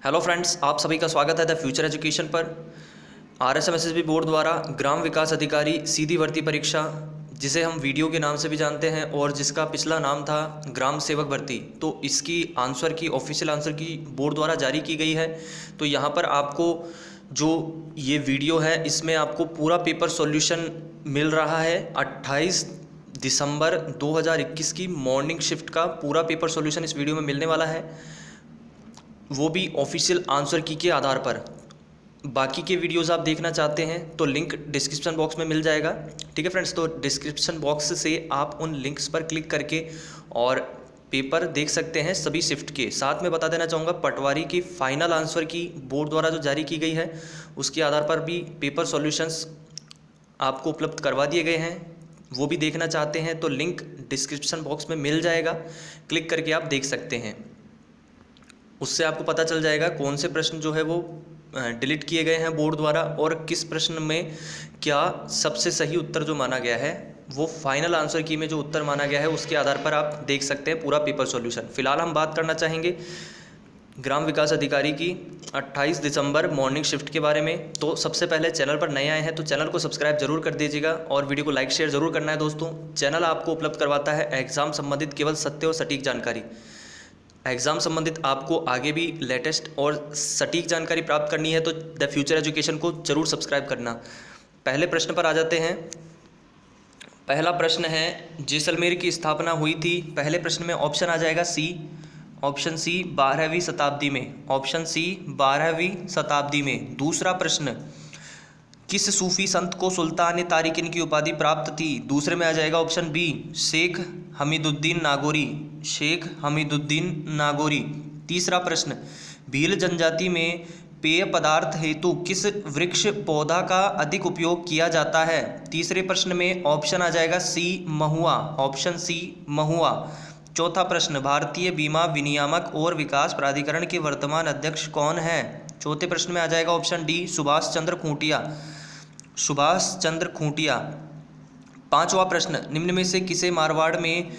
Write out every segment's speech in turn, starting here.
Hello friends, आप सभी का स्वागत है द फ्यूचर एजुकेशन पर। आरएसएमएसएसबी बोर्ड द्वारा ग्राम विकास अधिकारी सीधी भर्ती परीक्षा, जिसे हम वीडियो के नाम से भी जानते हैं और जिसका पिछला नाम था ग्राम सेवक भर्ती, तो इसकी आंसर की ऑफिशियल आंसर की बोर्ड द्वारा जारी की गई है। तो यहाँ पर आपको जो ये वीडियो है इसमें आपको पूरा पेपर सॉल्यूशन मिल रहा है। 28 दिसंबर 2021 की मॉर्निंग शिफ्ट का पूरा पेपर सॉल्यूशन इस वीडियो में मिलने वाला है, वो भी ऑफिशियल आंसर की के आधार पर। बाकी के वीडियोस आप देखना चाहते हैं तो लिंक डिस्क्रिप्शन बॉक्स में मिल जाएगा। ठीक है फ्रेंड्स, तो डिस्क्रिप्शन बॉक्स से आप उन लिंक्स पर क्लिक करके और पेपर देख सकते हैं सभी शिफ्ट के। साथ में बता देना चाहूँगा, पटवारी की फाइनल आंसर की बोर्ड द्वारा जो जारी की गई है उसके आधार पर भी पेपर सॉल्यूशंस आपको उपलब्ध करवा दिए गए हैं। वो भी देखना चाहते हैं तो लिंक डिस्क्रिप्शन बॉक्स में मिल जाएगा, क्लिक करके आप देख सकते हैं। उससे आपको पता चल जाएगा कौन से प्रश्न जो है वो डिलीट किए गए हैं बोर्ड द्वारा और किस प्रश्न में क्या सबसे सही उत्तर जो माना गया है, वो फाइनल आंसर की में जो उत्तर माना गया है उसके आधार पर आप देख सकते हैं पूरा पेपर सॉल्यूशन। फिलहाल हम बात करना चाहेंगे ग्राम विकास अधिकारी की 28 दिसंबर मॉर्निंग शिफ्ट के बारे में। तो सबसे पहले चैनल पर नए आए हैं तो चैनल को सब्सक्राइब जरूर कर दीजिएगा और वीडियो को लाइक शेयर जरूर करना है दोस्तों। चैनल आपको उपलब्ध करवाता है एग्जाम संबंधित केवल सत्य और सटीक जानकारी। एग्ज़ाम संबंधित आपको आगे भी लेटेस्ट और सटीक जानकारी प्राप्त करनी है तो द फ्यूचर एजुकेशन को जरूर सब्सक्राइब करना। पहले प्रश्न पर आ जाते हैं। पहला प्रश्न है, जैसलमेर की स्थापना हुई थी। पहले प्रश्न में ऑप्शन आ जाएगा सी, ऑप्शन सी 12वीं शताब्दी में, ऑप्शन सी 12वीं शताब्दी में। दूसरा प्रश्न, किस सूफी संत को सुल्तान तारिकिन की उपाधि प्राप्त थी। दूसरे में आ जाएगा ऑप्शन बी, शेख हमीदुद्दीन नागौरी, शेख हमीदुद्दीन नागौरी। तीसरा प्रश्न, भील जनजाति में पेय पदार्थ हेतु किस वृक्ष पौधा का अधिक उपयोग किया जाता है। तीसरे प्रश्न में ऑप्शन आ जाएगा सी महुआ, ऑप्शन सी महुआ। चौथा प्रश्न, भारतीय बीमा विनियामक और विकास प्राधिकरण के वर्तमान अध्यक्ष कौन है। चौथे प्रश्न में आ जाएगा ऑप्शन डी, सुभाष चंद्र खूंटिया, सुभाष चंद्र खूंटिया। पांचवा प्रश्न, निम्न में से किसे मारवाड़ में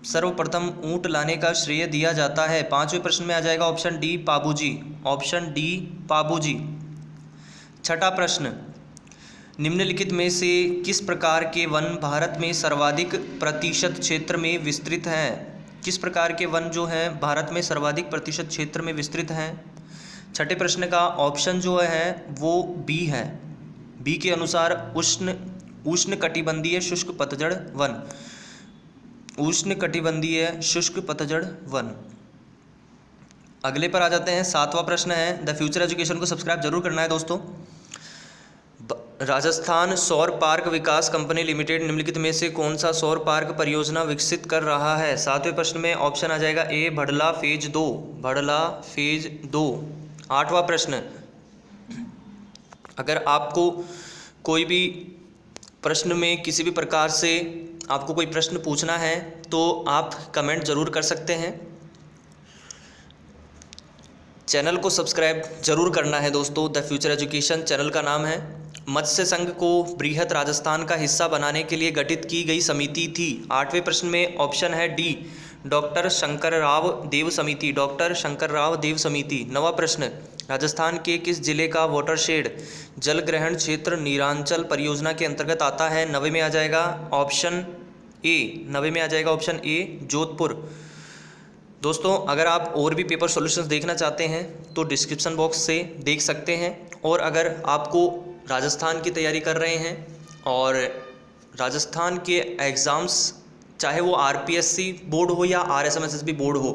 सर्वप्रथम ऊंट लाने का श्रेय दिया जाता है। पांचवें प्रश्न में आ जाएगा option D Pabuji, option D Pabuji. छठा प्रश्न, निम्नलिखित में से किस प्रकार के वन भारत में सर्वाधिक प्रतिशत क्षेत्र में विस्तृत हैं। किस प्रकार के वन जो हैं भारत में सर्वाधिक प्रतिशत क्षेत्र में विस्तृत हैं। छठे प्रश्न का ऑप्शन जो है वो बी है। बी के अनुसार उष्ण कटिबंधीय शुष्क पतझड़ वन, उष्ण कटिबंधीय शुष्क पतझड़ वन। अगले पर आ जाते हैं। सातवां प्रश्न है, द फ्यूचर एजुकेशन को सब्सक्राइब जरूर करना है दोस्तों। राजस्थान सौर पार्क विकास कंपनी लिमिटेड निम्नलिखित में से कौन सा सौर पार्क परियोजना विकसित कर रहा है। सातवें प्रश्न में ऑप्शन आ जाएगा ए भड़ला फेज 2, भड़ला फेज 2। आठवां प्रश्न, अगर आपको कोई भी प्रश्न में किसी भी प्रकार से आपको कोई प्रश्न पूछना है तो आप कमेंट जरूर कर सकते हैं। चैनल को सब्सक्राइब जरूर करना है दोस्तों। द फ्यूचर एजुकेशन चैनल का नाम है। मत्स्य संघ को बृहत राजस्थान का हिस्सा बनाने के लिए गठित की गई समिति थी। आठवें प्रश्न में ऑप्शन है डी, डॉक्टर शंकरराव देव समिति, डॉक्टर शंकरराव देव समिति। नवा प्रश्न, राजस्थान के किस जिले का वाटरशेड जल ग्रहण क्षेत्र नीरांचल परियोजना के अंतर्गत आता है। नवे में आ जाएगा ऑप्शन ए, नवे में आ जाएगा ऑप्शन ए जोधपुर। दोस्तों, अगर आप और भी पेपर सॉल्यूशंस देखना चाहते हैं तो डिस्क्रिप्शन बॉक्स से देख सकते हैं। और अगर आपको राजस्थान की तैयारी कर रहे हैं और राजस्थान के एग्ज़ाम्स, चाहे वो आरपीएससी बोर्ड हो या आरएसएमएसएसबी बोर्ड हो,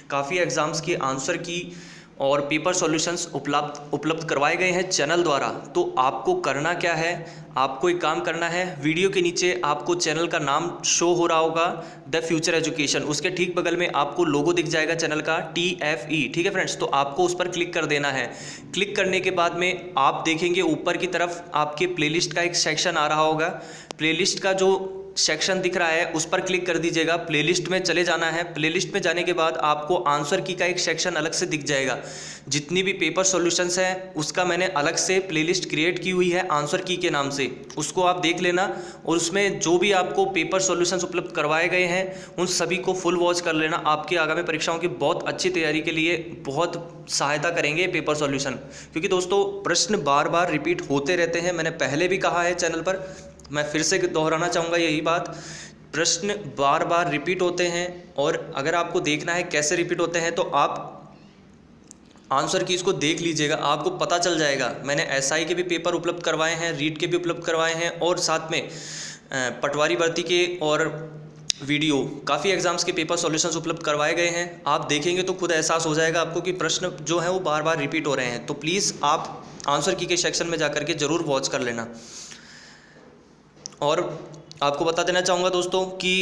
काफ़ी एग्ज़ाम्स के आंसर की और पेपर सॉल्यूशंस उपलब्ध करवाए गए हैं चैनल द्वारा। तो आपको करना क्या है, आपको एक काम करना है, वीडियो के नीचे आपको चैनल का नाम शो हो रहा होगा द फ्यूचर एजुकेशन, उसके ठीक बगल में आपको लोगो दिख जाएगा चैनल का TFE। ठीक है फ्रेंड्स, तो आपको उस पर क्लिक कर देना है। क्लिक करने के बाद में आप देखेंगे ऊपर की तरफ आपके प्लेलिस्ट का एक सेक्शन आ रहा होगा। प्लेलिस्ट का जो सेक्शन दिख रहा है उस पर क्लिक कर दीजिएगा। प्लेलिस्ट में चले जाना है। प्लेलिस्ट में जाने के बाद आपको आंसर की का एक सेक्शन अलग से दिख जाएगा। जितनी भी पेपर सॉल्यूशंस हैं उसका मैंने अलग से प्लेलिस्ट क्रिएट की हुई है आंसर की के नाम से, उसको आप देख लेना। और उसमें जो भी आपको पेपर सॉल्यूशंस उपलब्ध करवाए गए हैं उन सभी को फुल वॉच कर लेना। आपकी आगामी परीक्षाओं की बहुत अच्छी तैयारी के लिए बहुत सहायता करेंगे पेपर सॉल्यूशन, क्योंकि दोस्तों प्रश्न बार बार रिपीट होते रहते हैं। मैंने पहले भी कहा है चैनल पर, मैं फिर से दोहराना चाहूँगा यही बात, प्रश्न बार बार रिपीट होते हैं। और अगर आपको देखना है कैसे रिपीट होते हैं तो आप आंसर की इसको देख लीजिएगा, आपको पता चल जाएगा। मैंने एसआई के भी पेपर उपलब्ध करवाए हैं, रीट के भी उपलब्ध करवाए हैं और साथ में पटवारी भर्ती के और वीडियो काफ़ी एग्जाम्स के पेपर सॉल्यूशंस उपलब्ध करवाए गए हैं। आप देखेंगे तो खुद एहसास हो जाएगा आपको कि प्रश्न जो है वो बार बार रिपीट हो रहे हैं। तो प्लीज़ आप आंसर की के सेक्शन में जाकर के ज़रूर वॉच कर लेना। और आपको बता देना चाहूँगा दोस्तों कि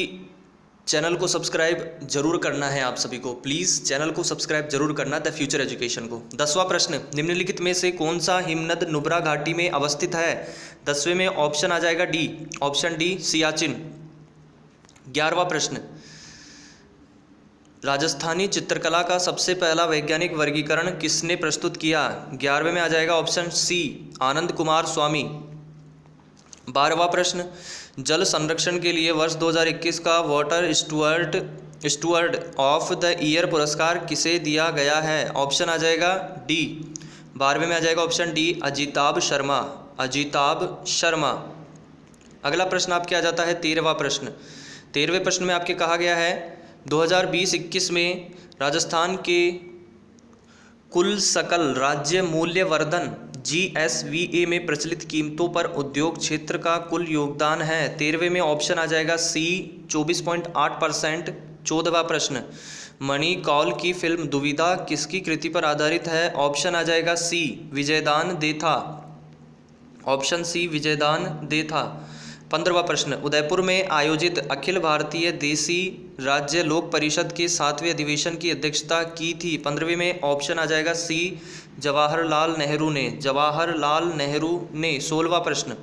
चैनल को सब्सक्राइब जरूर करना है। आप सभी को प्लीज़ चैनल को सब्सक्राइब जरूर करना द फ्यूचर एजुकेशन को। 10वां प्रश्न, निम्नलिखित में से कौन सा हिमनद नुब्रा घाटी में अवस्थित है? 10वें में ऑप्शन आ जाएगा डी, ऑप्शन डी सियाचिन। 11वां प्रश्न, राजस्थानी चित्रकला का सबसे पहला वैज्ञानिक वर्गीकरण किसने प्रस्तुत किया? 11वें में आ जाएगा ऑप्शन सी, आनंद कुमार स्वामी। 12वां प्रश्न, जल संरक्षण के लिए वर्ष 2021 का water steward of the year पुरस्कार किसे दिया गया है? ऑप्शन आ जाएगा डी, 12वें में आ जाएगा ऑप्शन डी, अजिताभ शर्मा। अजिताभ शर्मा। अगला प्रश्न आपके आ जाता है 13वां प्रश्न। 13वें प्रश्न में आपके कहा गया है 2020-21 में राजस्थान के कुल सकल राज्य मूल्यवर्धन GSVA में प्रचलित कीमतों पर उद्योग क्षेत्र का कुल योगदान है। 13वें में ऑप्शन आ जाएगा सी, 24.8%। 14वां प्रश्न, मणि कौल की फिल्म दुविधा किसकी कृति पर आधारित है? ऑप्शन आ जाएगा C, Vijaydan Detha. Option C, Vijaydan Detha. 15वां प्रश्न, उदयपुर में आयोजित अखिल भारतीय देसी राज्य लोक परिषद के 7वें अधिवेशन की अध्यक्षता की थी? 15वें में ऑप्शन आ जाएगा सी, जवाहरलाल नेहरू ने। जवाहरलाल नेहरू ने। 16वां प्रश्न,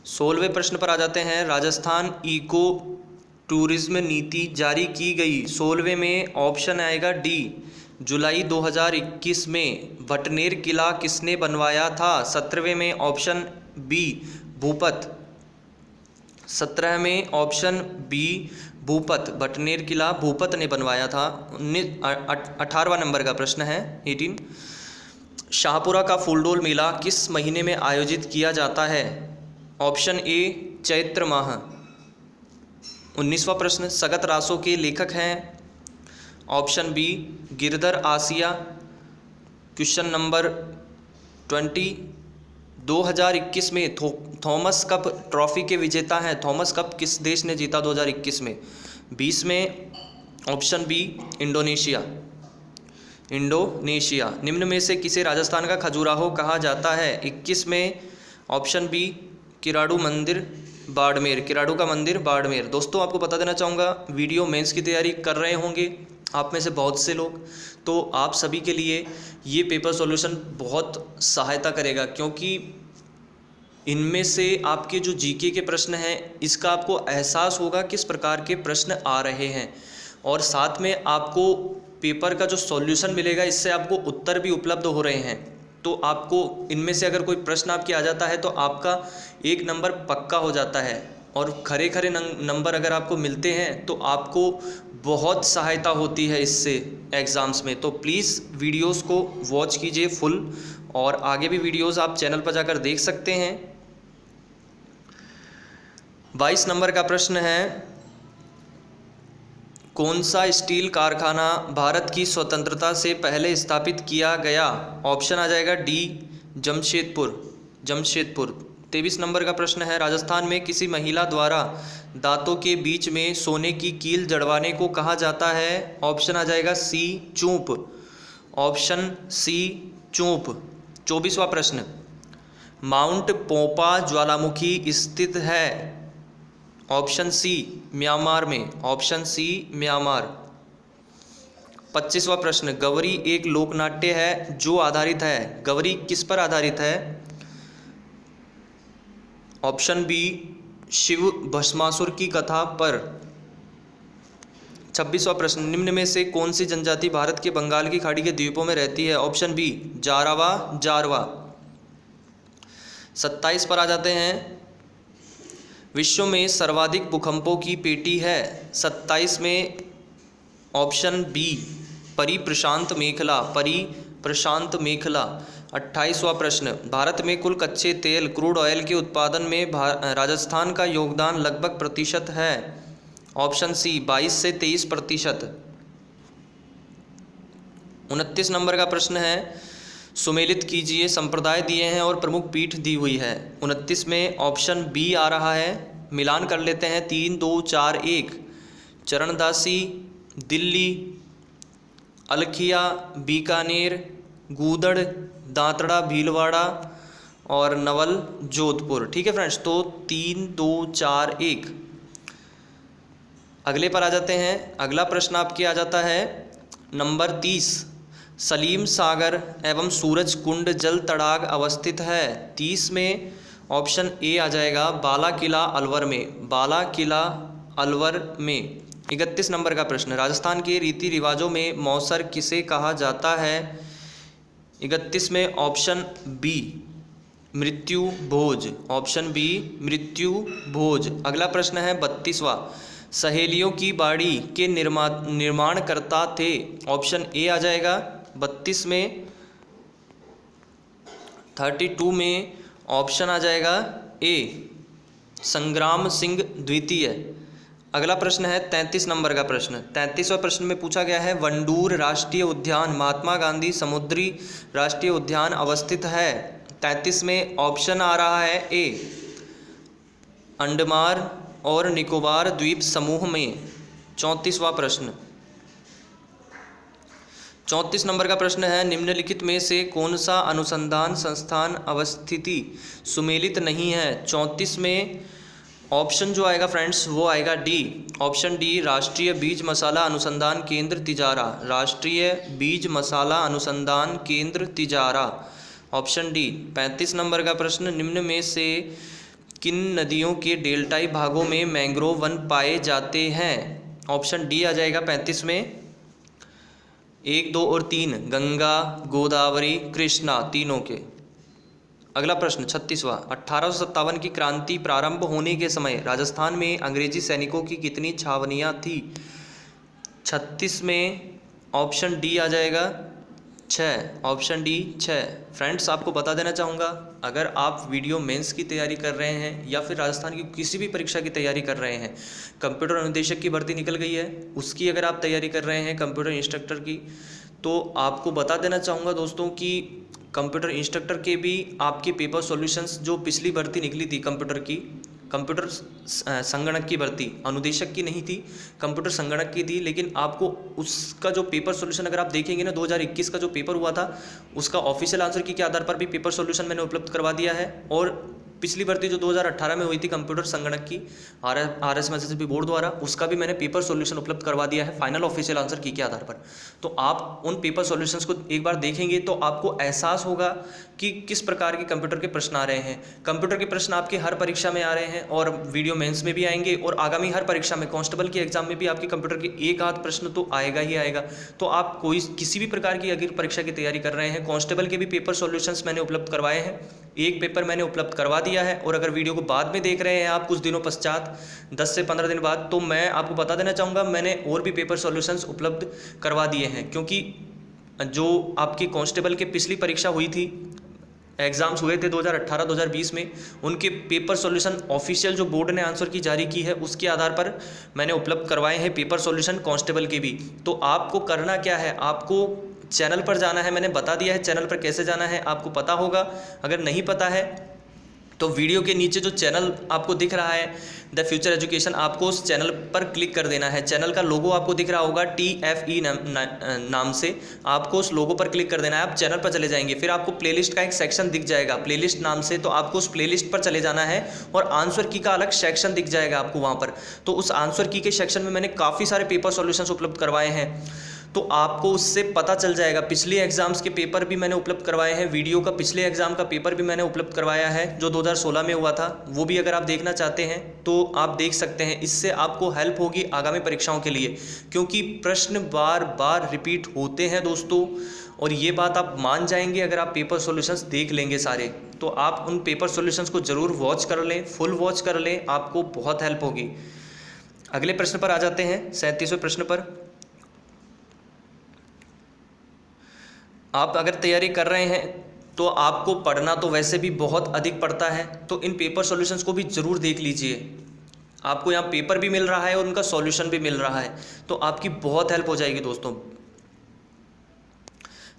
16वें प्रश्न पर आ जाते हैं। राजस्थान इको टूरिज्म नीति जारी की गई 16वें में ऑप्शन आएगा डी, जुलाई 2021 में। भटनेर किला किसने बनवाया था? 17वें में ऑप्शन बी, भूपत। 17 में ऑप्शन बी, भूपत। भटनेर किला भूपत ने बनवाया था। 18वां नंबर का प्रश्न है 18, शाहपुरा का फूलडोल मेला किस महीने में आयोजित किया जाता है? ऑप्शन ए, चैत्र माह। 19वां प्रश्न, सगत रासों के लेखक हैं? ऑप्शन बी, गिरधर आसिया। क्वेश्चन नंबर 20, 2021 में थॉमस कप ट्रॉफी के विजेता हैं। थॉमस कप किस देश ने जीता 2021 में? 20 में ऑप्शन बी, इंडोनेशिया। इंडोनेशिया। निम्न में से किसे राजस्थान का खजुराहो कहा जाता है? 21 में ऑप्शन बी, किराड़ू मंदिर बाड़मेर। किराड़ू का मंदिर बाड़मेर। दोस्तों आपको बता देना चाहूँगा, वीडियो मेंस की तैयारी कर रहे होंगे आप में से बहुत से लोग, तो आप सभी के लिए ये पेपर सॉल्यूशन बहुत सहायता करेगा, क्योंकि इनमें से आपके जो जीके के प्रश्न हैं इसका आपको एहसास होगा किस प्रकार के प्रश्न आ रहे हैं, और साथ में आपको पेपर का जो सॉल्यूशन मिलेगा इससे आपको उत्तर भी उपलब्ध हो रहे हैं। तो आपको इनमें से अगर कोई प्रश्न आपके आ जाता है तो आपका 1 नंबर पक्का हो जाता है, और खरे खरे नंबर अगर आपको मिलते हैं तो आपको बहुत सहायता होती है इससे एग्ज़ाम्स में। तो प्लीज़ वीडियोस को वॉच कीजिए फुल, और आगे भी वीडियोस आप चैनल पर जाकर देख सकते हैं। 22 नंबर का प्रश्न है, कौन सा स्टील कारखाना भारत की स्वतंत्रता से पहले स्थापित किया गया? ऑप्शन आ जाएगा डी, जमशेदपुर। जमशेदपुर। 23 नंबर का प्रश्न है, राजस्थान में किसी महिला द्वारा दांतों के बीच में सोने की कील जड़वाने को कहा जाता है? ऑप्शन आ जाएगा सी, चूंप। Option C, चूंप। 24वां प्रश्न, माउंट पोपा ज्वालामुखी स्थित है? ऑप्शन सी, म्यांमार में। Option C, Myanmar. 25वां प्रश्न, गवरी एक लोकनाट्य है जो आधारित है? गवरी किस पर आधारित है? ऑप्शन बी, शिव भस्मासुर की कथा पर। 26वां प्रश्न, निम्न में से कौन सी जनजाति भारत के बंगाल की खाड़ी के द्वीपों में रहती है? ऑप्शन बी जारावा जारवा। 27 पर आ जाते हैं, विश्व में सर्वाधिक भूकंपों की पेटी है? 27 में ऑप्शन बी परिप्रशांत मेखला, परिप्रशांत मेखला। 28वां प्रश्न, भारत में कुल कच्चे तेल क्रूड ऑयल के उत्पादन में राजस्थान का योगदान लगभग प्रतिशत है? ऑप्शन सी 22 से 23%। 29 नंबर का प्रश्न है, सुमेलित कीजिए, संप्रदाय दिए हैं और प्रमुख पीठ दी हुई है। 29 में ऑप्शन बी आ रहा है, मिलान कर लेते हैं 3 2 4 1। चरणदासी, दिल्ली, अलखिया, बीकानेर, गूदड़, दांतड़ा, भीलवाड़ा और नवल, जोधपुर। ठीक है फ्रेंड्स, तो 3 2 4 1। अगले पर आ जाते हैं। अगला प्रश्न आपके आ जाता है नंबर 30, सलीम सागर एवं सूरज कुंड जल तड़ाग अवस्थित है? 30 में ऑप्शन ए आ जाएगा, बाला किला अलवर में, बाला किला अलवर में। 31 नंबर का प्रश्न, राजस्थान के रीति रिवाजों में मौसर किसे कहा जाता है? 31 में ऑप्शन बी मृत्यु भोज, ऑप्शन बी मृत्यु भोज। अगला प्रश्न है 32वां, सहेलियों की बाड़ी के निर्माणकर्ता थे? ऑप्शन ए आ जाएगा 32 में। 32 में ऑप्शन आ जाएगा ए संग्राम सिंह द्वितीय। अगला प्रश्न है 33 नंबर का प्रश्न। 33वां प्रश्न में पूछा गया है, वंडूर राष्ट्रीय उद्यान महात्मा गांधी समुद्री राष्ट्रीय उद्यान अवस्थित है? 33 में ऑप्शन आ रहा है ए अंडमान और निकोबार द्वीप समूह में। 34वां प्रश्न, 34 नंबर का प्रश्न है, निम्नलिखित में से कौन सा अनुसंधान संस्थान अवस्थिति सुमेलित नहीं है? 34 में ऑप्शन जो आएगा फ्रेंड्स वो आएगा डी, ऑप्शन डी राष्ट्रीय बीज मसाला अनुसंधान केंद्र तिजारा, राष्ट्रीय बीज मसाला अनुसंधान केंद्र तिजारा, ऑप्शन डी। 35 नंबर का प्रश्न, निम्न में से किन नदियों के डेल्टाई भागों में मैंग्रोव वन पाए जाते हैं? ऑप्शन डी आ जाएगा 35 में, 1 2 और 3, गंगा, गोदावरी, कृष्णा, तीनों के। अगला प्रश्न 36वां, 1857 की क्रांति प्रारंभ होने के समय राजस्थान में अंग्रेजी सैनिकों की कितनी छावनियां थी? 36 में ऑप्शन डी आ जाएगा 6, ऑप्शन डी 6। फ्रेंड्स आपको बता देना चाहूँगा, अगर आप वीडियो मेंस की तैयारी कर रहे हैं या फिर राजस्थान की किसी भी परीक्षा की तैयारी कर रहे हैं, कंप्यूटर अनुदेशक की भर्ती निकल गई है, उसकी अगर आप तैयारी कर रहे हैं कंप्यूटर इंस्ट्रक्टर की, तो आपको बता देना चाहूँगा दोस्तों कि कंप्यूटर इंस्ट्रक्टर के भी आपके पेपर सॉल्यूशंस जो पिछली भर्ती निकली थी कंप्यूटर की, कंप्यूटर संगणक की भर्ती अनुदेशक की नहीं थी, कंप्यूटर संगणक की थी, लेकिन आपको उसका जो पेपर सॉल्यूशन अगर आप देखेंगे ना 2021 का जो पेपर हुआ था उसका ऑफिशियल आंसर की के आधार पर भी पेपर सॉल्यूशन मैंने उपलब्ध करवा दिया है। और पिछली भर्ती जो 2018 में हुई थी कंप्यूटर संगणक की RSMSSB बोर्ड द्वारा, उसका भी मैंने पेपर सॉल्यूशन उपलब्ध करवा दिया है फाइनल ऑफिशियल आंसर की के आधार पर। तो आप उन पेपर सॉल्यूशंस को एक बार देखेंगे तो आपको एहसास होगा कि किस प्रकार के कंप्यूटर के प्रश्न आ रहे हैं। कंप्यूटर के प्रश्न आपके हर परीक्षा में आ रहे हैं और वीडियो मेंस में भी आएंगे, और आगामी हर परीक्षा में कांस्टेबल के एग्जाम में भी आपके कंप्यूटर के एक आध प्रश्न तो आएगा ही आएगा। तो आप कोई किसी भी प्रकार की अगर परीक्षा की तैयारी कर रहे हैं, कांस्टेबल के भी पेपर सॉल्यूशंस मैंने उपलब्ध करवाए हैं, एक पेपर मैंने उपलब्ध करवा दिया है। और अगर वीडियो को बाद में देख रहे हैं आप कुछ दिनों पश्चात 10 से 15 दिन बाद, तो मैं आपको बता देना चाहूँगा मैंने और भी पेपर सॉल्यूशंस उपलब्ध करवा दिए हैं, क्योंकि जो आपकी कांस्टेबल की पिछली परीक्षा हुई थी, एग्जाम्स हुए थे 2018-2020 में, उनके पेपर सॉल्यूशन ऑफिशियल जो बोर्ड ने आंसर की जारी की है उसके आधार पर मैंने उपलब्ध करवाए हैं पेपर सॉल्यूशन कांस्टेबल के भी। तो आपको करना क्या है, आपको चैनल पर जाना है, मैंने बता दिया है चैनल पर कैसे जाना है, आपको पता होगा। अगर नहीं पता है तो वीडियो के नीचे जो चैनल आपको दिख रहा है द फ्यूचर एजुकेशन, आपको उस चैनल पर क्लिक कर देना है। चैनल का लोगो आपको दिख रहा होगा TFE नाम से, आपको उस लोगो पर क्लिक कर देना है। आप चैनल पर चले जाएंगे, फिर आपको प्लेलिस्ट का एक सेक्शन दिख जाएगा प्लेलिस्ट नाम से, तो आपको उस प्लेलिस्ट पर चले जाना है और आंसर की का अलग सेक्शन दिख जाएगा आपको वहाँ पर। तो उस आंसर की के सेक्शन में मैंने काफ़ी सारे पेपर सॉल्यूशंस उपलब्ध करवाए हैं। तो आपको उससे पता चल जाएगा। पिछले एग्ज़ाम्स के पेपर भी मैंने उपलब्ध करवाए हैं, वीडियो का पिछले एग्ज़ाम का पेपर भी मैंने उपलब्ध करवाया है जो 2016 में हुआ था, वो भी अगर आप देखना चाहते हैं तो आप देख सकते हैं। इससे आपको हेल्प होगी आगामी परीक्षाओं के लिए, क्योंकि प्रश्न बार बार रिपीट होते हैं दोस्तों, और ये बात आप मान जाएंगे अगर आप पेपर सॉल्यूशंस देख लेंगे सारे। तो आप उन पेपर सॉल्यूशंस को ज़रूर वॉच कर लें, फुल वॉच कर लें, आपको बहुत हेल्प होगी। अगले प्रश्न पर आ जाते हैं, 37वें प्रश्न पर। आप अगर तैयारी कर रहे हैं तो आपको पढ़ना तो वैसे भी बहुत अधिक पड़ता है, तो इन पेपर सॉल्यूशंस को भी ज़रूर देख लीजिए। आपको यहाँ पेपर भी मिल रहा है और उनका सॉल्यूशन भी मिल रहा है, तो आपकी बहुत हेल्प हो जाएगी दोस्तों।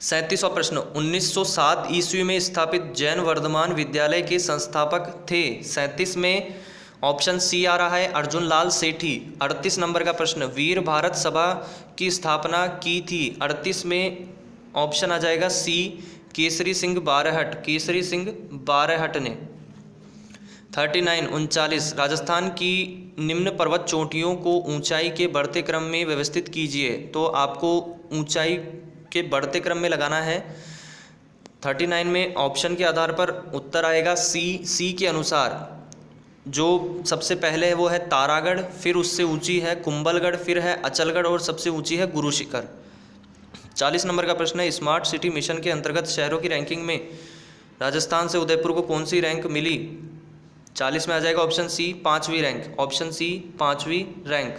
37वां प्रश्न, 1907 ईस्वी में स्थापित जैन वर्धमान विद्यालय के संस्थापक थे। 37 में ऑप्शन सी आ रहा है अर्जुन लाल सेठी। 38 नंबर का प्रश्न, वीर भारत सभा की स्थापना की थी। 38 में ऑप्शन आ जाएगा सी केसरी सिंह बारहट, केसरी सिंह बारहट ने। 39 39, राजस्थान की निम्न पर्वत चोटियों को ऊंचाई के बढ़ते क्रम में व्यवस्थित कीजिए। तो आपको ऊंचाई के बढ़ते क्रम में लगाना है। 39 में ऑप्शन के आधार पर उत्तर आएगा सी के अनुसार। जो सबसे पहले है वो है तारागढ़, फिर उससे ऊंची है कुंभलगढ़, फिर है अचलगढ़ और सबसे ऊंची है गुरु शिखर। 40 नंबर का प्रश्न है, स्मार्ट सिटी मिशन के अंतर्गत शहरों की रैंकिंग में राजस्थान से उदयपुर को कौन सी रैंक मिली। 40 में आ जाएगा ऑप्शन सी 5वीं रैंक, ऑप्शन सी 5वीं रैंक।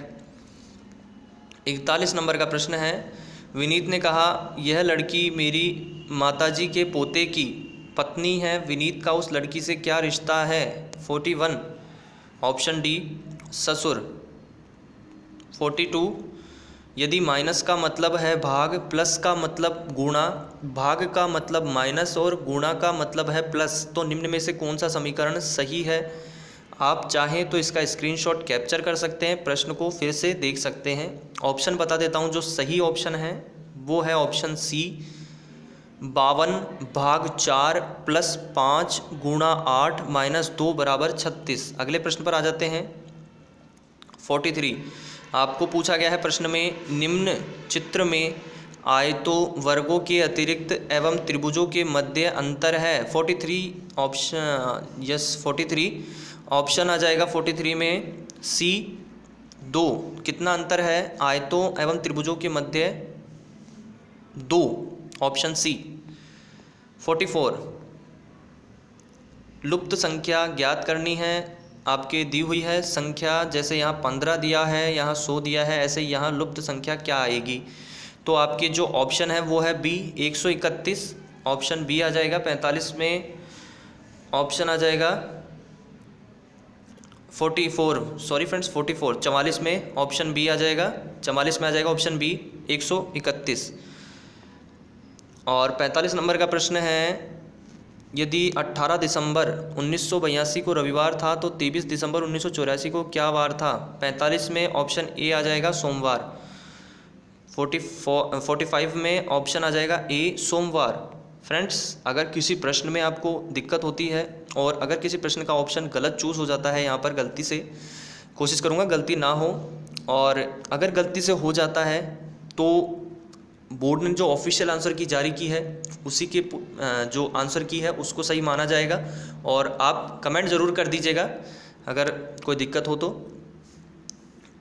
41 नंबर का प्रश्न है, विनीत ने कहा यह लड़की मेरी माताजी के पोते की पत्नी है, विनीत का उस लड़की से क्या रिश्ता है। 41 ऑप्शन डी ससुर। 42, यदि माइनस का मतलब है भाग, प्लस का मतलब गुणा, भाग का मतलब माइनस और गुणा का मतलब है प्लस, तो निम्न में से कौन सा समीकरण सही है। आप चाहें तो इसका स्क्रीनशॉट कैप्चर कर सकते हैं, प्रश्न को फिर से देख सकते हैं। ऑप्शन बता देता हूं, जो सही ऑप्शन है वो है ऑप्शन सी 52 भाग 4 प्लस 5 गुणा 8 माइनस 2 बराबर 36। अगले प्रश्न पर आ जाते हैं। 43, आपको पूछा गया है प्रश्न में, निम्न चित्र में आयतों वर्गों के अतिरिक्त एवं त्रिभुजों के मध्य अंतर है। 43 ऑप्शन, यस 43 ऑप्शन आ जाएगा 43 में सी 2। कितना अंतर है आयतों एवं त्रिभुजों के मध्य, 2, ऑप्शन सी। 44, लुप्त संख्या ज्ञात करनी है, आपके दी हुई है संख्या, जैसे यहाँ 15 दिया है, यहाँ 100 दिया है, ऐसे यहाँ लुप्त संख्या क्या आएगी। तो आपके जो ऑप्शन है वो है बी 131, ऑप्शन बी आ जाएगा। 45 में ऑप्शन आ जाएगा 44 में ऑप्शन बी आ जाएगा, 44 में आ जाएगा ऑप्शन बी 131। और 45 नंबर का प्रश्न है, यदि 18 दिसंबर 1982 को रविवार था तो 23 दिसंबर 1984 को क्या वार था। 45 में ऑप्शन ए आ जाएगा सोमवार। 45 में ऑप्शन आ जाएगा ए सोमवार। फ्रेंड्स, अगर किसी प्रश्न में आपको दिक्कत होती है और अगर किसी प्रश्न का ऑप्शन गलत चूज़ हो जाता है यहाँ पर गलती से, कोशिश करूँगा गलती ना हो, और अगर गलती से हो जाता है तो बोर्ड ने जो ऑफिशियल आंसर की जारी की है उसी के जो आंसर की है उसको सही माना जाएगा। और आप कमेंट ज़रूर कर दीजिएगा अगर कोई दिक्कत हो तो।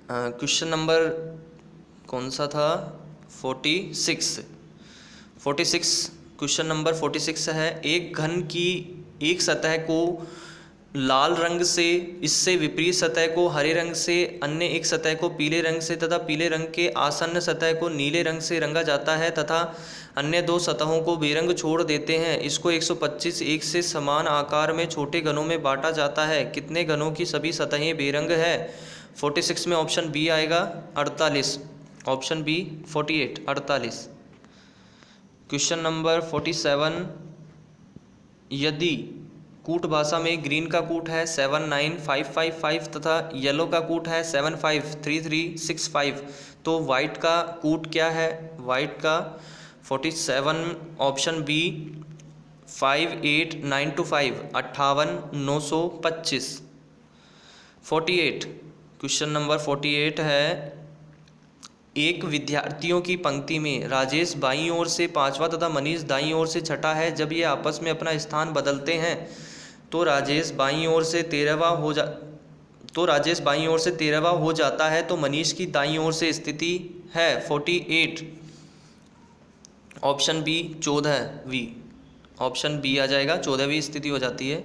क्वेश्चन नंबर कौन सा था, 46 क्वेश्चन नंबर 46 है, एक घन की एक सतह को लाल रंग से, इससे विपरीत सतह को हरे रंग से, अन्य एक सतह को पीले रंग से तथा पीले रंग के आसन्न सतह को नीले रंग से रंगा जाता है तथा अन्य दो सतहों को बेरंग छोड़ देते हैं। इसको 125 एक से समान आकार में छोटे घनों में बांटा जाता है। कितने घनों की सभी सतहें बेरंग है। 46 में ऑप्शन बी आएगा 48, ऑप्शन बी 48। क्वेश्चन नंबर 47, यदि कूट भाषा में ग्रीन का कूट है 79555 तथा येलो का कूट है 753365, तो वाइट का कूट क्या है। वाइट का 47 ऑप्शन बी 58925, 58925। 48 क्वेश्चन नंबर 48 है, एक विद्यार्थियों की पंक्ति में राजेश बाईं ओर से पांचवा तथा मनीष दाईं ओर से छठा है। जब ये आपस में अपना स्थान बदलते हैं तो राजेश बाईं ओर से 13वां हो जाता है, तो मनीष की दाईं ओर से स्थिति है 48। ऑप्शन बी 14वीं, ऑप्शन बी आ जाएगा, 14वीं स्थिति हो जाती है।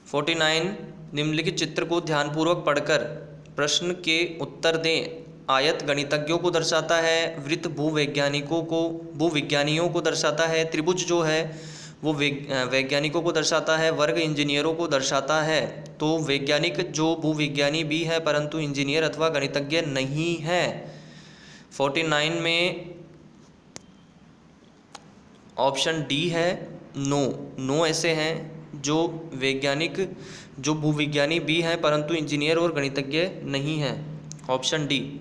49, निम्नलिखित चित्र को ध्यानपूर्वक पढ़कर प्रश्न के उत्तर दें। आयत गणितज्ञों को दर्शाता है, वृत्त भूविज्ञानियों को दर्शाता है, त्रिभुज जो है वो वैज्ञानिकों को दर्शाता है, वर्ग इंजीनियरों को दर्शाता है। तो वैज्ञानिक जो भूविज्ञानी भी है परंतु इंजीनियर अथवा गणितज्ञ नहीं है। 49 में ऑप्शन डी है, नो ऐसे हैं जो भूविज्ञानी भी हैं परंतु इंजीनियर और गणितज्ञ नहीं हैं। Option D.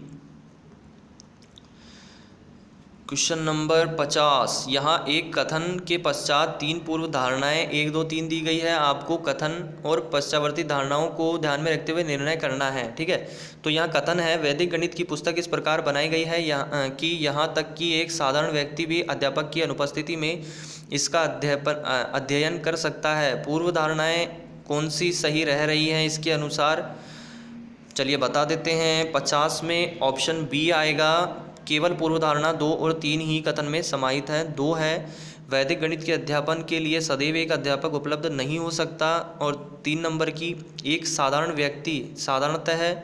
क्वेश्चन नंबर 50, यहाँ एक कथन के पश्चात 3 पूर्व धारणाएं 1, 2, 3 दी गई है। आपको कथन और पश्चावर्ती धारणाओं को ध्यान में रखते हुए निर्णय करना है, ठीक है। तो यहाँ कथन है, वैदिक गणित की पुस्तक इस प्रकार बनाई गई है यहाँ तक कि एक साधारण व्यक्ति भी अध्यापक की अनुपस्थिति में इसका अध्ययन कर सकता है। पूर्व धारणाएं कौन सी सही रह रही हैं इसके अनुसार, चलिए बता देते हैं। 50 में ऑप्शन बी आएगा, केवल पूर्व धारणा 2 और 3 ही कथन में समाहित है। 2 है, वैदिक गणित के अध्यापन के लिए सदैव एक अध्यापक उपलब्ध नहीं हो सकता। और 3 नंबर की, एक साधारण व्यक्ति साधारणतः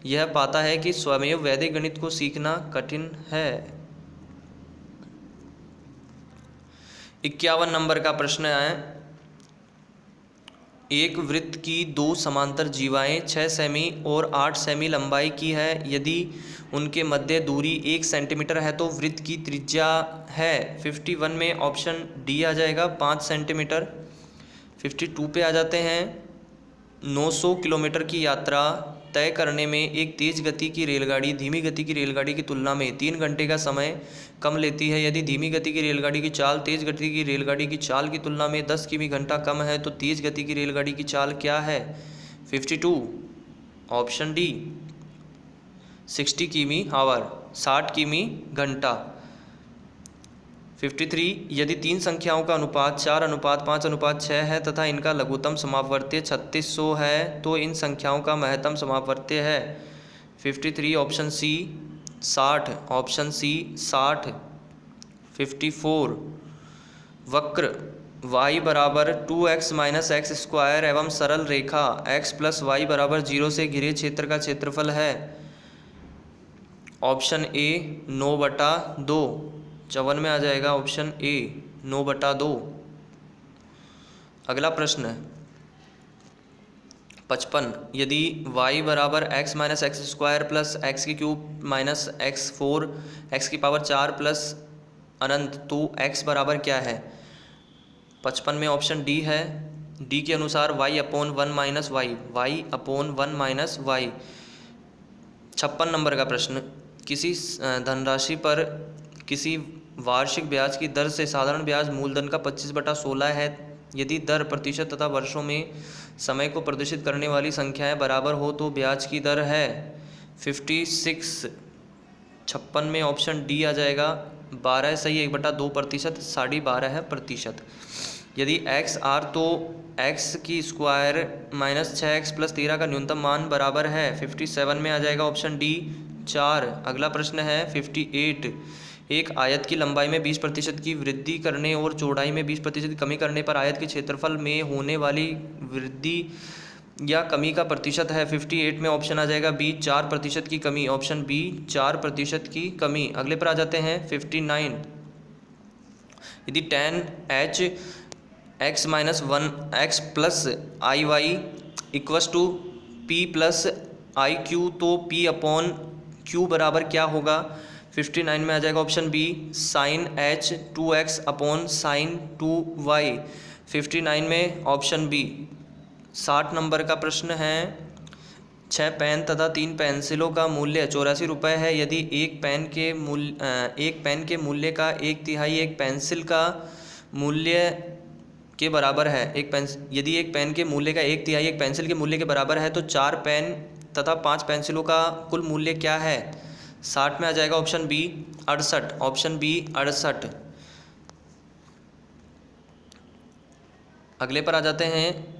यह पाता है कि स्वयं वैदिक गणित को सीखना कठिन है। 51 नंबर का प्रश्न है, एक वृत्त की 2 समांतर जीवाएं 6 सेमी और 8 सेमी लंबाई की है। यदि उनके मध्य दूरी 1 सेंटीमीटर है तो वृत्त की त्रिज्या है। 51 में ऑप्शन डी आ जाएगा, 5 सेंटीमीटर। 52 पे आ जाते हैं, 900 किलोमीटर की यात्रा तय करने में एक तेज गति की रेलगाड़ी धीमी गति की रेलगाड़ी की तुलना में 3 घंटे का समय कम लेती है। यदि धीमी गति की रेलगाड़ी की चाल तेज गति की रेलगाड़ी की चाल की तुलना में 10 किमी घंटा कम है तो तेज गति की रेलगाड़ी की चाल क्या है। 52, ऑप्शन डी 60 किमी आवर, 60 किमी घंटा। 53, यदि 3 संख्याओं का अनुपात 4:5:6 है तथा इनका लघुत्तम समापवर्त्य 3600 है तो इन संख्याओं का महत्तम समापवर्त्य है। 53, ऑप्शन सी 60, ऑप्शन सी 60। 54, वक्र y बराबर 2x माइनस एक्स स्क्वायर एवं सरल रेखा x प्लस वाई बराबर 0 से घिरे क्षेत्र का क्षेत्रफल है। ऑप्शन ए 9/2, 54 में आ जाएगा ऑप्शन ए 9/2। अगला प्रश्न है 55, यदि y बराबर x minus x square plus x की क्यूब माइनस एक्स 4 एक्स की पावर 4 प्लस अनंत तो x बराबर क्या है। 55 में ऑप्शन डी है, डी के अनुसार y/1 minus Y, y/1 minus Y. 56 number का प्रश्न, किसी धनराशि पर किसी वार्षिक ब्याज की दर से साधारण ब्याज मूलधन का 25/16 है। यदि दर प्रतिशत तथा वर्षों में समय को प्रदर्शित करने वाली संख्याएं बराबर हो तो ब्याज की दर है 56। 56 में ऑप्शन डी आ जाएगा, 12 सही 1/2%, 12.5% है। यदि x r तो x की स्क्वायर माइनस 6x प्लस 13 का न्यूनतम मान बराबर है। 57 में आ जाएगा ऑप्शन डी 4। अगला प्रश्न है 58, एक आयत की लंबाई में 20% की वृद्धि करने और चौड़ाई में 20% की कमी करने पर आयत के क्षेत्रफल में होने वाली वृद्धि या कमी का प्रतिशत है। 58 में ऑप्शन आ जाएगा बी 4% की कमी, ऑप्शन बी 4% की कमी। अगले पर आ जाते हैं 59, यदि tan h x minus 1x plus I Y equals to P plus I Q तो p/q बराबर क्या होगा। 59 में आ जाएगा option B sine h 2x upon sine 2y। 59 में ऑप्शन बी। 60 नंबर का प्रश्न है, 6 पेन तथा 3 पेंसिलों का मूल्य 84 रुपये है। यदि एक पेन के मूल्य का 1/3 एक पेंसिल का मूल्य के बराबर है, यदि एक पेन के मूल्य का 1/3 एक पेंसिल के मूल्य के बराबर है तो 4 पेन तथा 5 पेंसिलों का कुल मूल्य क्या है? 60 में आ जाएगा ऑप्शन बी 68, ऑप्शन बी 68। अगले पर आ जाते हैं।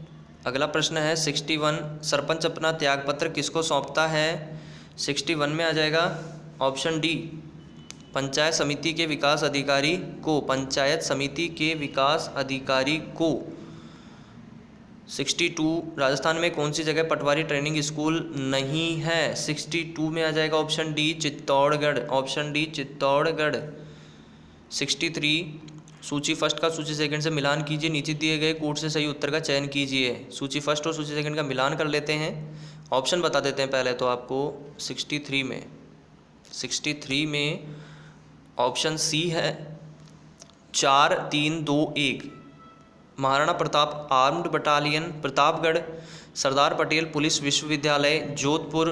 अगला प्रश्न है 61, सरपंच अपना त्यागपत्र किसको सौंपता है? 61 में आ जाएगा ऑप्शन डी पंचायत समिति के विकास अधिकारी को, पंचायत समिति के विकास अधिकारी को। 62, राजस्थान में कौन सी जगह पटवारी ट्रेनिंग स्कूल नहीं है? 62 में आ जाएगा option D Chittorgarh, option D Chittorgarh. 63, सूची फर्स्ट का सूची सेकंड से मिलान कीजिए, नीचे दिए गए कोड से सही उत्तर का चयन कीजिए। सूची फर्स्ट और सूची सेकंड का मिलान कर लेते हैं। ऑप्शन बता देते हैं पहले तो आपको। 63 में ऑप्शन सी है 4 3 2 1, Maharana Pratap armed battalion Pratapgarh, Sardar Patel police विश्वविद्यालय जोधपुर,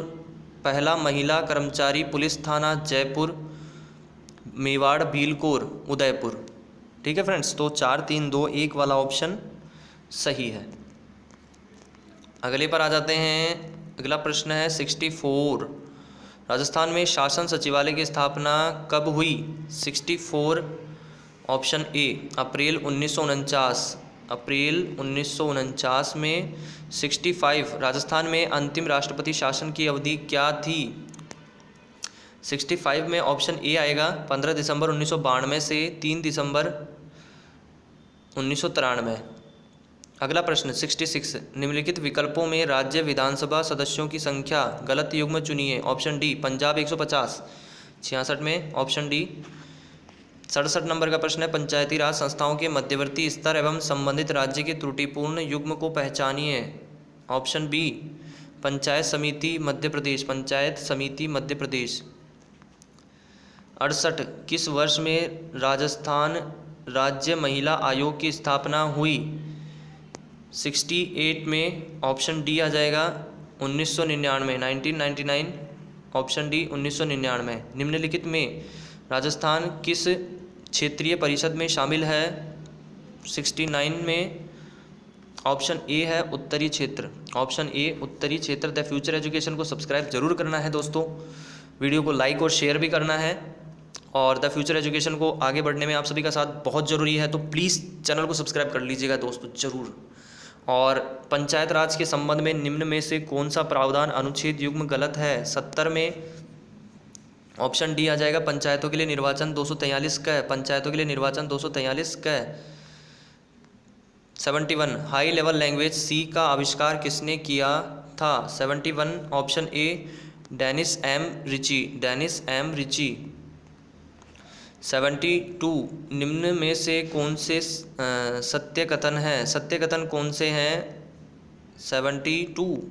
पहला महिला कर्मचारी पुलिस थाना जयपुर, मेवाड़ भीलकोर उदयपुर। ठीक है फ्रेंड्स, तो 4 3 2 1 वाला ऑप्शन सही है। अगले पर आ जाते हैं। अगला प्रश्न है 64, राजस्थान में शासन सचिवालय की स्थापना कब हुई? 64, ऑप्शन ए अप्रैल 1949, अप्रैल 1949 में। 65, राजस्थान में अंतिम राष्ट्रपति शासन की अवधि क्या थी? 65 में ऑप्शन ए आएगा 15 दिसंबर 1992 से 3 दिसंबर 1993। अगला प्रश्न 66, निम्नलिखित विकल्पों में राज्य विधानसभा सदस्यों की संख्या गलत युग्म चुनिए। Option D Punjab 150। 66 में ऑप्शन डी। 67 नंबर का प्रश्न है, पंचायती राज संस्थाओं के मध्यवर्ती स्तर एवं संबंधित राज्य के त्रुटिपूर्ण युग्म को पहचानिए। ऑप्शन बी पंचायत समिति मध्य प्रदेश, पंचायत समिति मध्य प्रदेश। 68, किस वर्ष में राजस्थान राज्य महिला आयोग की स्थापना हुई? 68 में ऑप्शन डी आ जाएगा 1999, 1999, ऑप्शन डी 1999। निम्नलिखित में राजस्थान किस क्षेत्रीय परिषद में शामिल है? 69 में ऑप्शन ए है उत्तरी क्षेत्र, ऑप्शन ए उत्तरी क्षेत्र। द फ्यूचर एजुकेशन को सब्सक्राइब जरूर करना है दोस्तों, वीडियो को लाइक और शेयर भी करना है, और द फ्यूचर एजुकेशन को आगे बढ़ने में आप सभी का साथ बहुत ज़रूरी है, तो प्लीज़ चैनल को सब्सक्राइब कर लीजिएगा दोस्तों ज़रूर। और पंचायत राज के संबंध में निम्न में से कौन सा प्रावधान अनुच्छेद युग्म गलत है? 70 में ऑप्शन डी आ जाएगा पंचायतों के लिए निर्वाचन 243 का है, पंचायतों के लिए निर्वाचन 243 का है। 71, हाई लेवल लैंग्वेज सी का आविष्कार किसने किया था? 71, option A Dennis M Ritchie, Dennis M Ritchie. 72, निम्न में से कौन से सत्य कथन हैं? सत्य कथन कौन से हैं? 72,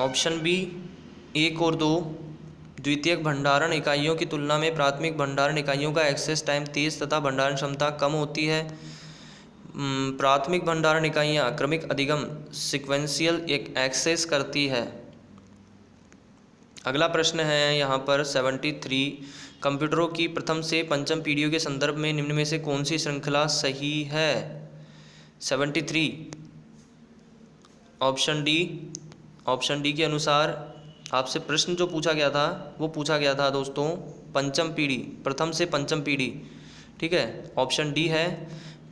ऑप्शन बी 1 और 2, द्वितीयक भंडारण इकाइयों की तुलना में प्राथमिक भंडारण इकाइयों का एक्सेस टाइम तेज तथा भंडारण क्षमता कम होती है। प्राथमिक भंडारण इकाइयाँ क्रमिक अधिगम सिक्वेंशियल एक्सेस करती है। अगला प्रश्न है यहाँ पर 73, कंप्यूटरों की प्रथम से पंचम पीढ़ियों के संदर्भ में निम्न में से कौन सी श्रृंखला सही है? 73, ऑप्शन डी, ऑप्शन डी के अनुसार आपसे प्रश्न जो पूछा गया था वो पूछा गया था दोस्तों पंचम पीढ़ी, प्रथम से पंचम पीढ़ी। ठीक है, ऑप्शन डी है।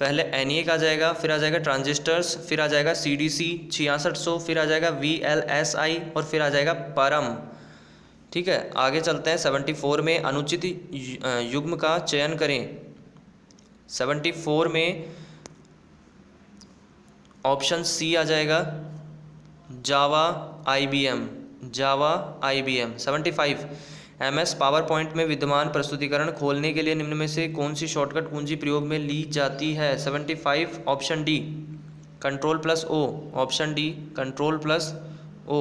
पहले ENIAC आ जाएगा, फिर आ जाएगा ट्रांजिस्टर्स, फिर आ जाएगा CDC 6600, फिर आ जाएगा VLSI और फिर आ जाएगा परम। ठीक है, आगे चलते हैं। 74 में अनुचित युग्म का चयन करें। 74 में ऑप्शन सी आ जाएगा जावा IBM, जावा IBM। 75, MS पावर पॉइंट में विद्यमान प्रस्तुतिकरण खोलने के लिए निम्न में से कौन सी शॉर्टकट कुंजी प्रयोग में ली जाती है? 75, option D Ctrl+O, option D Ctrl+O।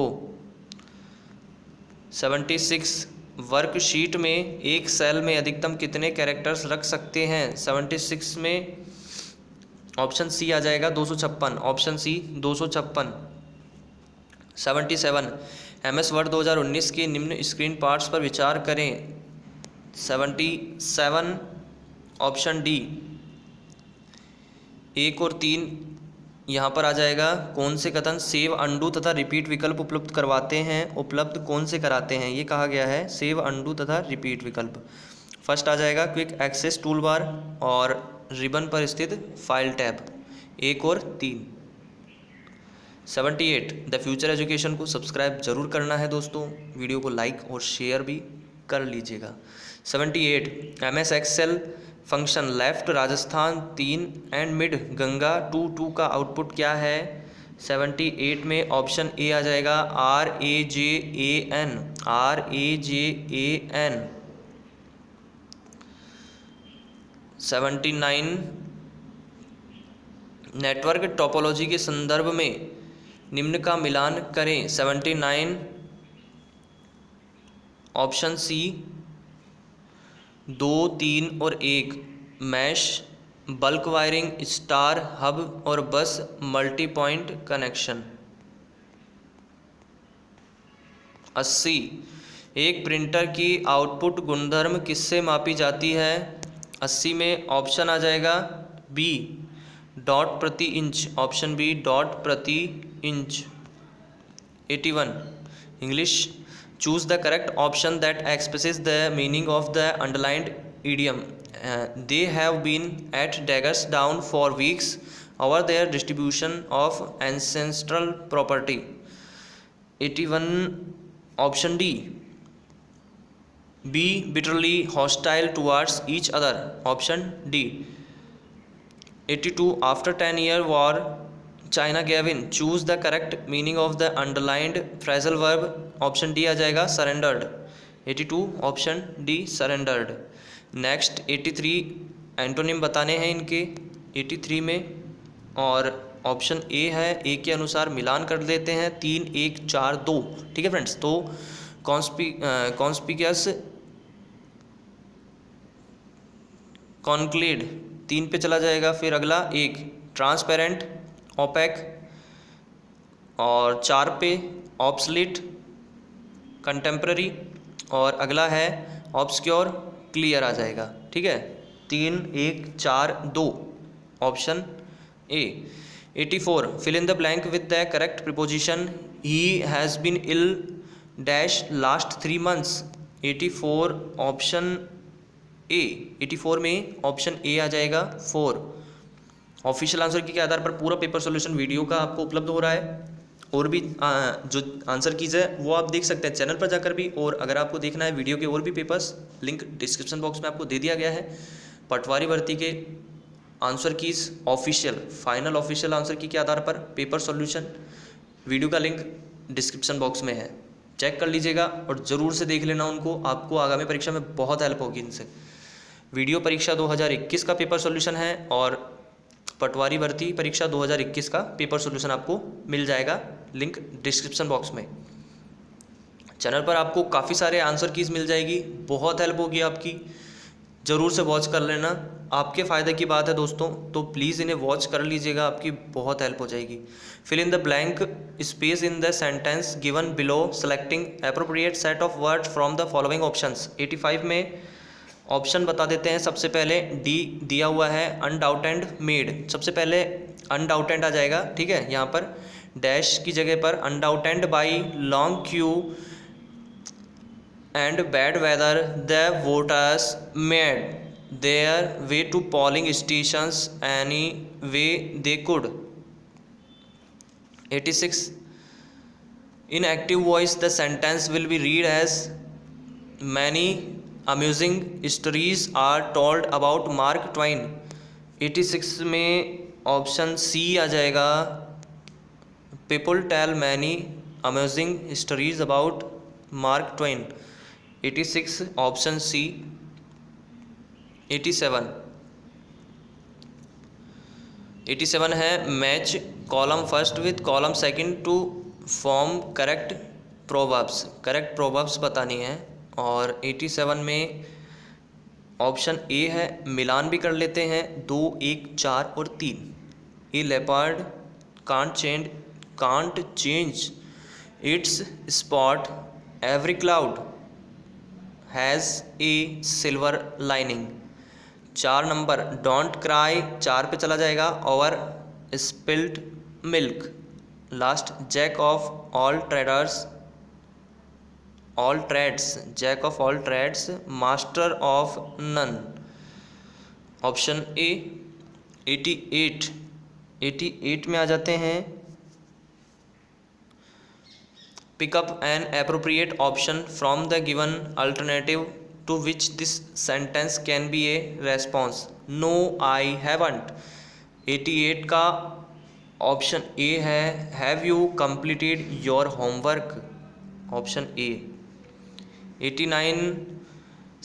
76, worksheet में एक सेल में अधिकतम कितने कैरेक्टर्स रख सकते हैं? 76 में ऑप्शन सी आ जाएगा 256, ऑप्शन सी 256। 77, MS वर्ड 2019 के निम्न स्क्रीन पार्ट्स पर विचार करें। 77, ऑप्शन डी 1 और 3 यहाँ पर आ जाएगा कौन से कथन सेव अंडू तथा रिपीट विकल्प उपलब्ध करवाते हैं, उपलब्ध कौन से कराते हैं, ये कहा गया है सेव अंडू तथा रिपीट विकल्प। फर्स्ट आ जाएगा क्विक एक्सेस टूल बार और रिबन पर स्थित फाइल टैब, 1 और 3। 78 द फ्यूचर एजुकेशन को सब्सक्राइब जरूर करना है दोस्तों, वीडियो को लाइक और शेयर भी कर लीजिएगा। 78 MS Excel function left Rajasthan 3 and mid Ganga 2 का आउटपुट क्या है। 78 में ऑप्शन ए आ जाएगा RAJAN, RAJAN। 79 नेटवर्क टोपोलॉजी के संदर्भ में निम्न का मिलान करें। 79 ऑप्शन सी 2, 3 और 1 mesh, bulk wiring, star, hub और बस मल्टी पॉइंट कनेक्शन। 80 एक प्रिंटर की आउटपुट गुणधर्म किससे मापी जाती है। 80 में ऑप्शन आ जाएगा बी डॉट प्रति इंच, ऑप्शन बी डॉट प्रति inch. 81 English choose the correct option that expresses the meaning of the underlined idiom. They have been at daggers down for weeks over their distribution of ancestral property. 81 option D be bitterly hostile towards each other, option D. 82 after 10-year war China gave in, choose the correct meaning of the underlined phrasal verb, option D आ जाएगा surrendered। 82 option D surrendered। Next 83 antonym बताने हैं इनके 83 में, और option A है, ए के अनुसार मिलान कर लेते हैं 3, 1, 4, 2। ठीक है फ्रेंड्स, तो कॉन्स्पिक्यूअस कॉन्क्लेड 3 पे चला जाएगा। फिर अगला 1 ट्रांसपेरेंट ओपेक, और 4 पे ऑब्सलीट कंटेम्प्ररी, और अगला है ऑब्सक्योर क्लियर आ जाएगा। ठीक है, 3, 1, 4, 2 option A. 84 fill in the blank with the correct preposition he has been ill dash last 3 months। 84 option A. 84 में ऑप्शन ए आ जाएगा 4। ऑफिशियल आंसर की के आधार पर पूरा पेपर सॉल्यूशन वीडियो का आपको उपलब्ध हो रहा है, और भी जो आंसर कीज है वो आप देख सकते हैं चैनल पर जाकर भी, और अगर आपको देखना है वीडियो के और भी पेपर्स, लिंक डिस्क्रिप्शन बॉक्स में आपको दे दिया गया है। पटवारी भर्ती के answer keys official final official answer की के आधार पर पेपर सॉल्यूशन वीडियो का लिंक डिस्क्रिप्शन बॉक्स में है, चेक कर लीजिएगा और ज़रूर से देख लेना उनको, आपको आगामी परीक्षा में बहुत हेल्प होगी इनसे। वीडियो परीक्षा 2021 का पेपर सॉल्यूशन है और पटवारी भर्ती परीक्षा 2021 का पेपर सॉल्यूशन आपको मिल जाएगा, लिंक डिस्क्रिप्शन बॉक्स में। चैनल पर आपको काफ़ी सारे आंसर कीज मिल जाएगी, बहुत हेल्प होगी आपकी, ज़रूर से वॉच कर लेना, आपके फ़ायदे की बात है दोस्तों, तो प्लीज़ इन्हें वॉच कर लीजिएगा, आपकी बहुत हेल्प हो जाएगी। Fill in the blank space in the sentence given below selecting appropriate set of word from the following options. 85 में ऑप्शन बता देते हैं। सबसे पहले डी दिया हुआ है अनडाउटेड मेड, सबसे पहले अनडाउटेड आ जाएगा। ठीक है, यहाँ पर डैश की जगह पर undaunted by long queue and bad weather the voters made their way to polling stations any way they could. 86 in active voice the sentence will be read as many amusing stories are told about Mark Twain. 86 में option C आ जाएगा people tell many amusing stories about Mark Twain. 86 option C. 87 है match column first with column second to form correct proverbs, correct proverbs बतानी है। और 87 में option A है, मिलान भी कर लेते हैं 2, 1, 4 और 3। A leopard can't change its spots every cloud has a silver lining. 4 number don't cry 4 पे चला जाएगा over spilled milk. Last, jack of all traders, all trades, jack of all trades, master of none. Option A 88। 88 में आ जाते हैं, pick up an appropriate option from the given alternative to which this sentence can be a response. No, I haven't. 88 का option A है, have you completed your homework, option A. 89,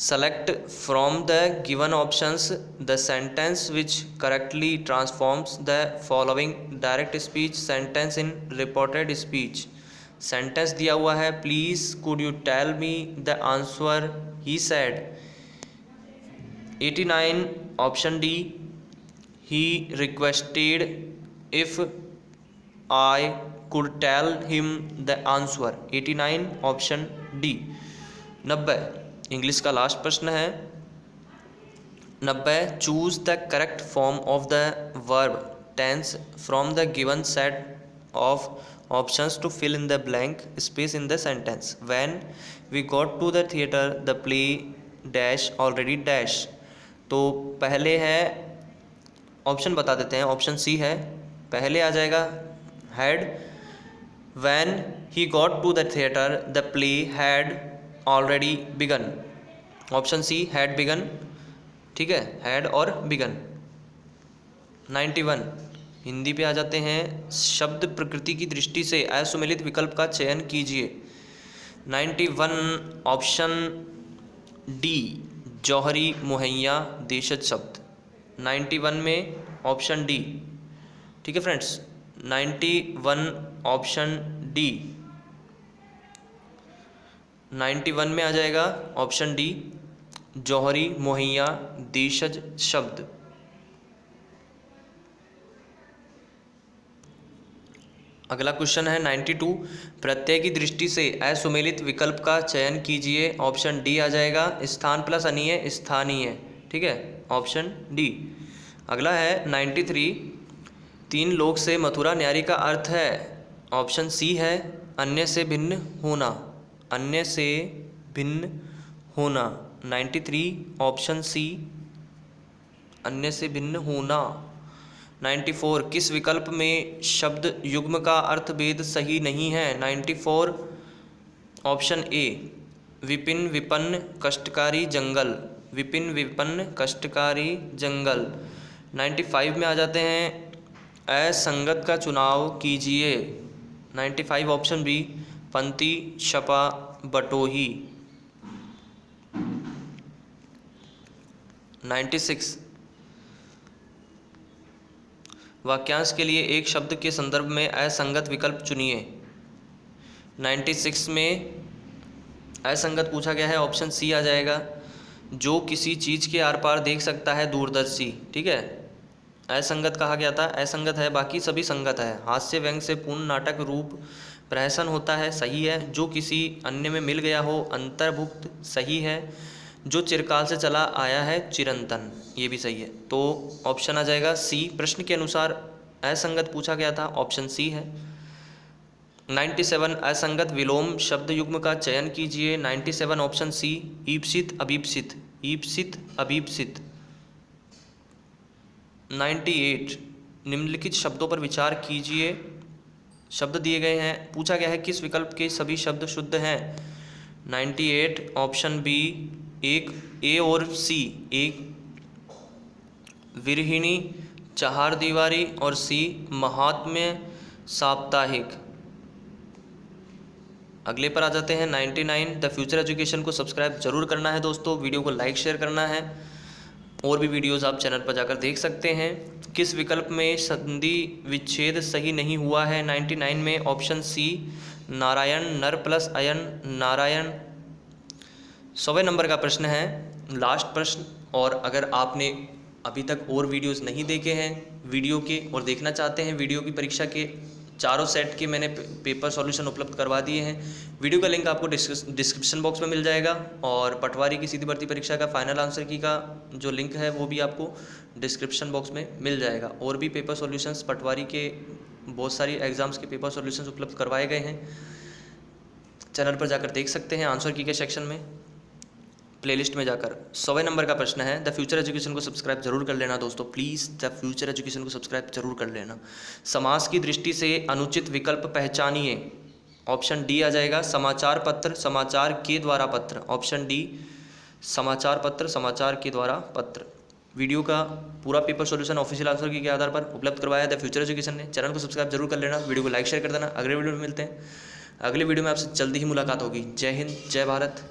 select from the given options the sentence which correctly transforms the following direct speech sentence in reported speech। Sentence दिया हुआ है, please could you tell me the answer, he said. 89 option D, he requested if I could tell him the answer. 89 option D. 90 English का last प्रश्न है। 90, choose the correct form of the verb tense from the given set of options to fill in the blank space in the sentence. When we got to the theater the play dash already dash। तो पहले है, option बता देते हैं, option C है, पहले आ जाएगा had। when he got to the theater the play had already begun, option C had begun, ठीक है, had और begun। 91 हिंदी पे आ जाते हैं, शब्द प्रकृति की दृष्टि से असुमेलित विकल्प का चयन कीजिए। 91 ऑप्शन डी, जौहरी मुहैया देशज शब्द। 91 में ऑप्शन डी, ठीक है फ्रेंड्स। 91 ऑप्शन डी, 91 में आ जाएगा ऑप्शन डी, जौहरी मुहैया देशज शब्द। अगला क्वेश्चन है 92, प्रत्यय की दृष्टि से असुमेलित विकल्प का चयन कीजिए। ऑप्शन डी आ जाएगा, स्थान प्लस अनीय स्थानीय, ठीक है, ऑप्शन डी। अगला है 93, तीन लोक से मथुरा न्यारी का अर्थ है, ऑप्शन सी है, अन्य से भिन्न होना, अन्य से भिन्न होना। 93 ऑप्शन सी, अन्य से भिन्न होना। 94, किस विकल्प में शब्द युग्म का अर्थभेद सही नहीं है। 94 ऑप्शन ए, विपिन विपन्न कष्टकारी जंगल, विपिन विपन्न कष्टकारी जंगल। 95 में आ जाते हैं, असंगत का चुनाव कीजिए। 95 ऑप्शन बी, पंक्ति छपा बटोही। 96, वाक्यांश के लिए एक शब्द के संदर्भ में असंगत विकल्प चुनिए। 96 में असंगत पूछा गया है, ऑप्शन सी आ जाएगा, जो किसी चीज़ के आर पार देख सकता है दूरदर्शी, ठीक है, असंगत कहा गया था, असंगत है, बाकी सभी संगत है। हास्य व्यंग से पूर्ण नाटक रूप प्रहसन होता है, सही है। जो किसी अन्य में मिल गया हो, अंतर्भुक्त, सही है। जो चिरकाल से चला आया है, चिरंतन, ये भी सही है। तो ऑप्शन आ जाएगा सी, प्रश्न के अनुसार असंगत पूछा गया था, ऑप्शन सी है। 97, असंगत विलोम शब्द युग्म का चयन कीजिए। 97 ऑप्शन सी, ईप्सित अभीप्सित, ईप्सित अभीप्सित। 98, निम्नलिखित शब्दों पर विचार कीजिए। शब्द दिए गए हैं, पूछा गया है किस विकल्प के सभी शब्द शुद्ध हैं। 98 ऑप्शन बी, एक ए और सी, एक विरहिणी चार दीवारी और सी महात्म्य साप्ताहिक। अगले पर आ जाते हैं 99, द फ्यूचर एजुकेशन को सब्सक्राइब जरूर करना है दोस्तों, वीडियो को लाइक शेयर करना है, और भी वीडियोस आप चैनल पर जाकर देख सकते हैं। किस विकल्प में संधि विच्छेद सही नहीं हुआ है। 99 में ऑप्शन सी, नारायण, नर प्लस अयन, नारायण। 100वें नंबर का प्रश्न है, लास्ट प्रश्न। और अगर आपने अभी तक और वीडियोस नहीं देखे हैं वीडियो के और देखना चाहते हैं वीडियो की परीक्षा के, चारों सेट के मैंने पेपर सॉल्यूशन उपलब्ध करवा दिए हैं। वीडियो का लिंक आपको डिस्क्रिप्शन बॉक्स में मिल जाएगा, और पटवारी की सीधी भर्ती परीक्षा का फाइनल आंसर की का जो लिंक है वो भी आपको डिस्क्रिप्शन बॉक्स में मिल जाएगा। और भी पेपर सॉल्यूशंस पटवारी के बहुत सारी एग्ज़ाम्स के पेपर सॉल्यूशंस उपलब्ध करवाए गए हैं। चैनल पर जाकर देख सकते हैं आंसर की के सेक्शन में, प्लेलिस्ट में जाकर। 100वें नंबर का प्रश्न है, द फ्यूचर एजुकेशन को सब्सक्राइब जरूर कर लेना दोस्तों, प्लीज़ द फ्यूचर एजुकेशन को सब्सक्राइब जरूर कर लेना। समाज की दृष्टि से अनुचित विकल्प पहचानिए। ऑप्शन डी आ जाएगा समाचार पत्र, समाचार के द्वारा पत्र। ऑप्शन डी समाचार पत्र, समाचार के द्वारा पत्र। वीडियो का पूरा पेपर सॉल्यूशन ऑफिशियल आंसर की के आधार पर उपलब्ध करवाया द फ्यूचर एजुकेशन ने। चैनल को सब्सक्राइब जरूर कर लेना, वीडियो को लाइक शेयर कर देना। अगले वीडियो में मिलते हैं, अगले वीडियो में आपसे जल्दी ही मुलाकात होगी। जय हिंद, जय भारत।